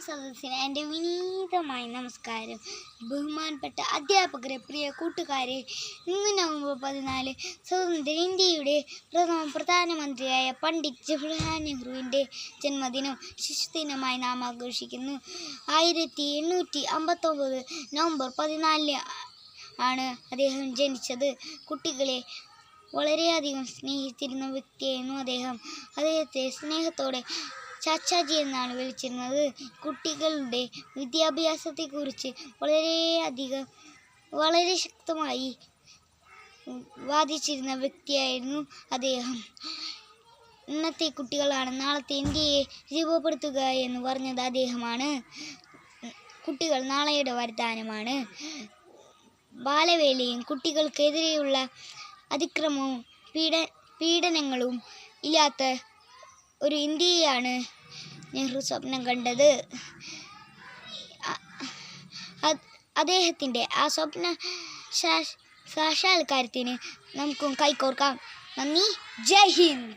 സദസ്സിന് എൻ്റെ വിനീതമായ നമസ്കാരം. ബഹുമാനപ്പെട്ട അധ്യാപകരെ, പ്രിയ കൂട്ടുകാരെ, ഇന്ന് നവംബർ 14 സ്വതന്ത്ര ഇന്ത്യയുടെ പ്രഥമ പ്രധാനമന്ത്രിയായ പണ്ഡിറ്റ് ജവഹർലാൽ നെഹ്റുവിൻ്റെ ജന്മദിനം ശിശുദിനമായി നാം ആഘോഷിക്കുന്നു. 1859 നവംബർ 14 ആണ് അദ്ദേഹം ജനിച്ചത്. കുട്ടികളെ വളരെയധികം സ്നേഹിച്ചിരുന്ന വ്യക്തിയായിരുന്നു അദ്ദേഹം. അദ്ദേഹത്തെ സ്നേഹത്തോടെ ചാച്ചാജി എന്നാണ് വിളിച്ചിരുന്നത്. കുട്ടികളുടെ വിദ്യാഭ്യാസത്തെക്കുറിച്ച് വളരെ ശക്തമായി വാദിച്ചിരുന്ന വ്യക്തിയായിരുന്നു അദ്ദേഹം. ഇന്നത്തെ കുട്ടികളാണ് നാളത്തെ ഇന്ത്യയെ രൂപപ്പെടുത്തുക എന്ന് പറഞ്ഞത് അദ്ദേഹമാണ്. കുട്ടികൾ നാളെയുടെ വാഗ്ദാനമാണ്. ബാലവേലയും കുട്ടികൾക്കെതിരെയുള്ള അതിക്രമവും പീഡനങ്ങളും ഇല്ലാത്ത ഒരു ഇന്ത്യയാണ് നെഹ്റു സ്വപ്നം കണ്ടത്. അദ്ദേഹത്തിൻ്റെ ആ സ്വപ്ന സാക്ഷാത്കാരത്തിന് നമുക്കും കൈകോർക്കാം. നന്ദി. ജയ് ഹിന്ദ്.